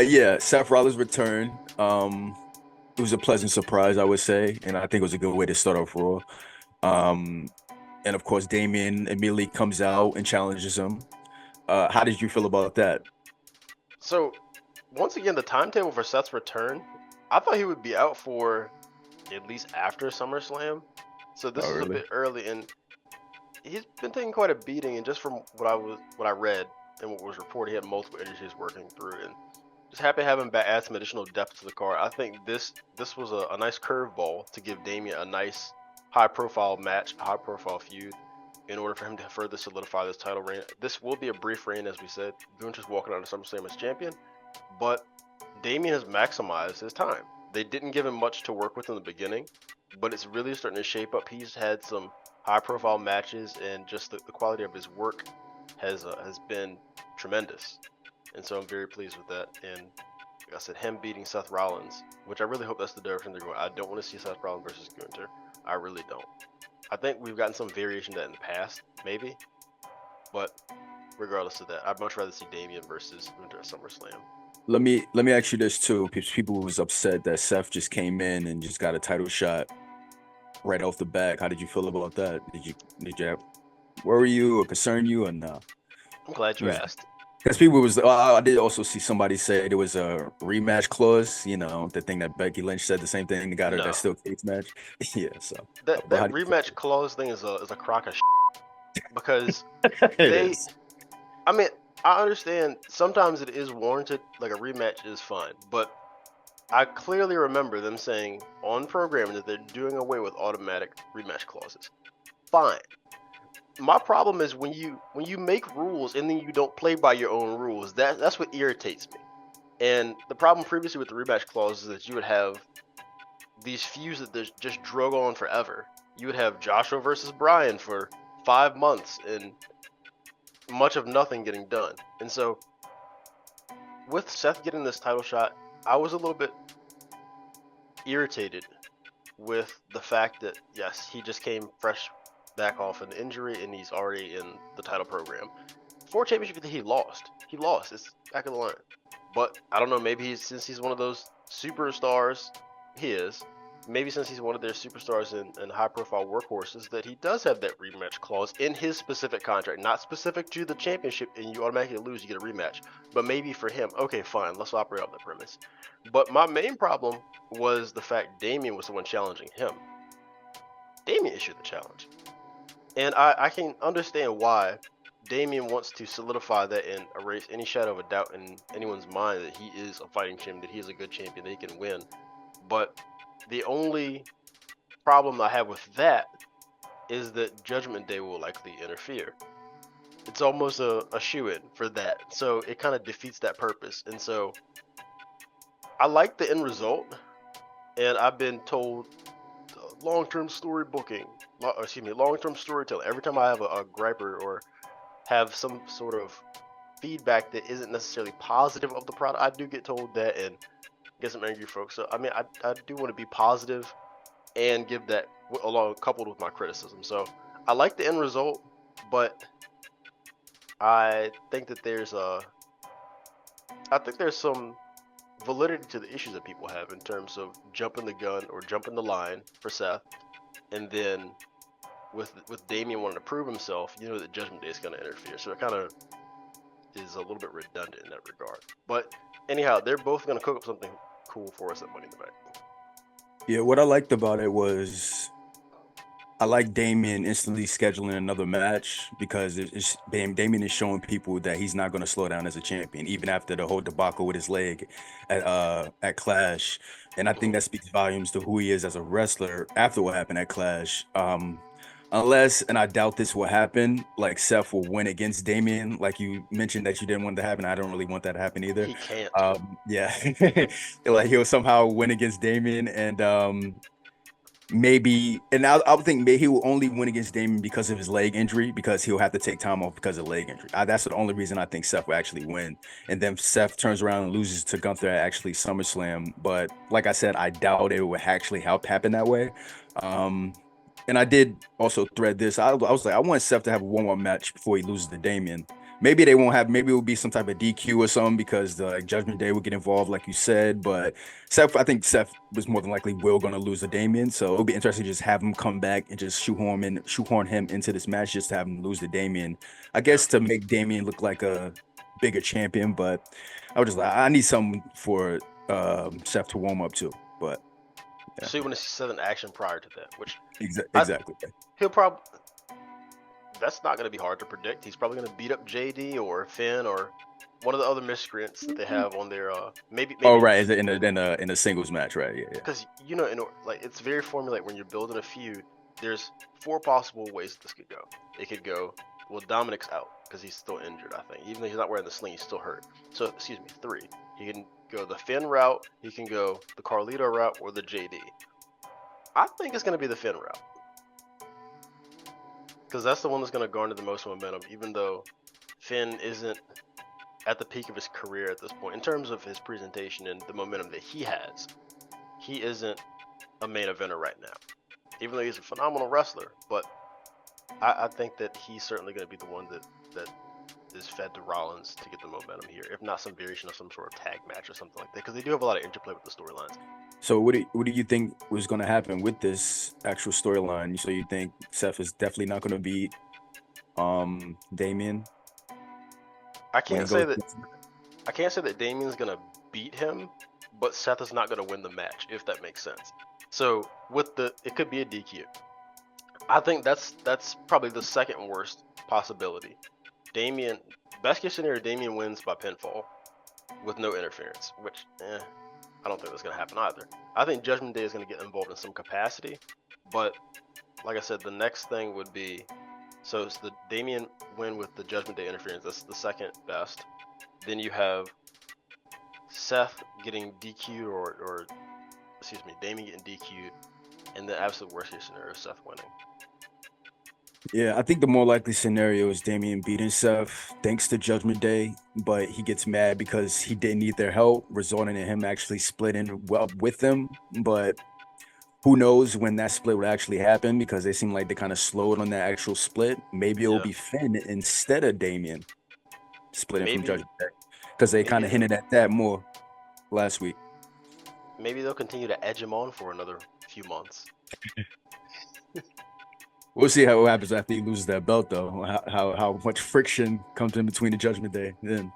Yeah, Seth Rollins' return. It was a pleasant surprise, I would say, and I think it was a good way to start off Raw. Um, and of course, Damian immediately comes out and challenges him. How did you feel about that? So, once again, the timetable for Seth's return, I thought he would be out for at least after SummerSlam. So Oh, this is a really? bit early, and he's been taking quite a beating. And just from what I read and what was reported, he had multiple injuries he was working through, and just happy to have him back, add some additional depth to the card. I think this was a nice curveball to give Damian a nice high profile match, a high profile feud, in order for him to further solidify this title reign. This will be a brief reign, as we said. Gunther's walking out of SummerSlam as champion, but Damian has maximized his time. They didn't give him much to work with in the beginning, but it's really starting to shape up. He's had some high profile matches, and just the quality of his work has been tremendous. And so I'm very pleased with that. And like I said, him beating Seth Rollins, which I really hope that's the direction they're going. I don't want to see Seth Rollins versus Gunther. I really don't. I think we've gotten some variation of that in the past, maybe, but regardless of that, I'd much rather see Damian versus Gunther at SummerSlam. Let me ask you this too, because people was upset that Seth just came in and just got a title shot right off the back. How did you feel about that? Did you worry you or concern you or no? I'm glad It you was asked. because people was I did also see somebody say there was a rematch clause, the thing that Becky Lynch said the same thing, got her that No, still case match. Yeah, so that but how that do you feel? rematch clause thing is a crock of because It they. is. I mean, I understand sometimes it is warranted. Like a rematch is fine, but I clearly remember them saying on programming that they're doing away with automatic rematch clauses. Fine. My problem is when you make rules and then you don't play by your own rules. That's what irritates me. And the problem previously with the rematch clause is that you would have these feuds that just drug on forever. You would have Joshua versus Bryan for 5 months and much of nothing getting done. And so with Seth getting this title shot, I was a little bit irritated with the fact that yes, he just came fresh back off an injury and he's already in the title program. 4 championships that he lost. He lost. It's back of the line. But I don't know. Maybe since he's one of those superstars, he is. Maybe since he's one of their superstars and high-profile workhorses, that he does have that rematch clause in his specific contract, not specific to the championship, and you automatically lose, you get a rematch. But maybe for him, okay, fine, let's operate on that premise. But my main problem was the fact Damian was the one challenging him. Damian issued the challenge, and I can understand why Damian wants to solidify that and erase any shadow of a doubt in anyone's mind that he is a fighting champion, that he is a good champion, that he can win. But the only problem I have with that is that Judgment Day will likely interfere. It's almost a shoe-in for that. So it kind of defeats that purpose. And so I like the end result, and I've been told long-term story booking, long-term storytelling. Every time I have a gripe or have some sort of feedback that isn't necessarily positive of the product, I do get told that and get some angry folks. So I mean, I do want to be positive and give that along coupled with my criticism. So I like the end result, but I think that I think there's some validity to the issues that people have in terms of jumping the gun or jumping the line for Seth, and then with Damian wanting to prove himself, you know that Judgment Day is going to interfere. So it kind of is a little bit redundant in that regard. But anyhow, they're both going to cook up something cool for us at Money in the Bank. Yeah, what I liked about it was I like Damien instantly scheduling another match because Damien is showing people that he's not going to slow down as a champion, even after the whole debacle with his leg at Clash. And I think Mhm. that speaks volumes to who he is as a wrestler after what happened at Clash. Unless, and I doubt this will happen, like Seth will win against Damien, like you mentioned that you didn't want to happen. I don't really want that to happen either. He can't. Yeah, like he'll somehow win against Damien, and maybe, and I would think maybe he will only win against Damien because of his leg injury, because he'll have to take time off because of leg injury. That's the only reason I think Seth will actually win. And then Seth turns around and loses to Gunther at actually SummerSlam. But like I said, I doubt it would actually help happen that way. Um, and I did also thread this. I was like, I want Seth to have one more match before he loses to Damien. Maybe they won't have. Maybe it will be some type of DQ or something because the Judgment Day will get involved, like you said. But Seth, I think Seth was more than likely will going to lose to Damian, so it'll be interesting to just have him come back and just shoehorn him into this match, just to have him lose to Damian. I Yeah. guess to make Damian look like a bigger champion, but I was just like, I need something for Seth to warm up to. But yeah, So you want to see Seth in action prior to that, which I, exactly. he'll probably. That's not going to be hard to predict. He's probably going to beat up JD or Finn or one of the other miscreants that they have on their maybe. Oh, right, is it in a singles match, right? Yeah, yeah. Because like it's very formulaic when you're building a feud. There's 4 possible ways this could go. It could go, well, Dominic's out because he's still injured, I think. Even though he's not wearing the sling, he's still hurt. So, excuse me, 3. He can go the Finn route, he can go the Carlito route, or the JD. I think it's going to be the Finn route. Because that's the one that's going to garner the most momentum, even though Finn isn't at the peak of his career at this point. In terms of his presentation and the momentum that he has, he isn't a main eventer right now. Even though he's a phenomenal wrestler, but I think that he's certainly going to be the one that is fed to Rollins to get the momentum here, if not some variation of some sort of tag match or something like that, because they do have a lot of interplay with the storylines. So what do you think was going to happen with this actual storyline? So you think Seth is definitely not going to beat Damian? I can't say that Damian's going to beat him, but Seth is not going to win the match, if that makes sense. So it could be a DQ. I think that's probably the second worst possibility. Best case scenario, Damian wins by pinfall with no interference, which I don't think that's going to happen either. I think Judgment Day is going to get involved in some capacity, but like I said, the next thing would be, so it's the Damian win with the Judgment Day interference. That's the second best. Then you have Seth getting DQ'd or excuse me, Damian getting DQ'd, and the absolute worst case scenario is Seth winning. Yeah, I think the more likely scenario is Damian beating Seth thanks to Judgment Day, but he gets mad because he didn't need their help, resulting in him actually splitting up with them. But who knows when that split would actually happen, because they seem like they kind of slowed on that actual split. Maybe it will be Finn instead of Damian splitting from Judgment Day, because they kind of hinted at that more last week. Maybe they'll continue to edge him on for another few months. We'll see what happens after he loses that belt, though. How much friction comes in between the Judgment Day then.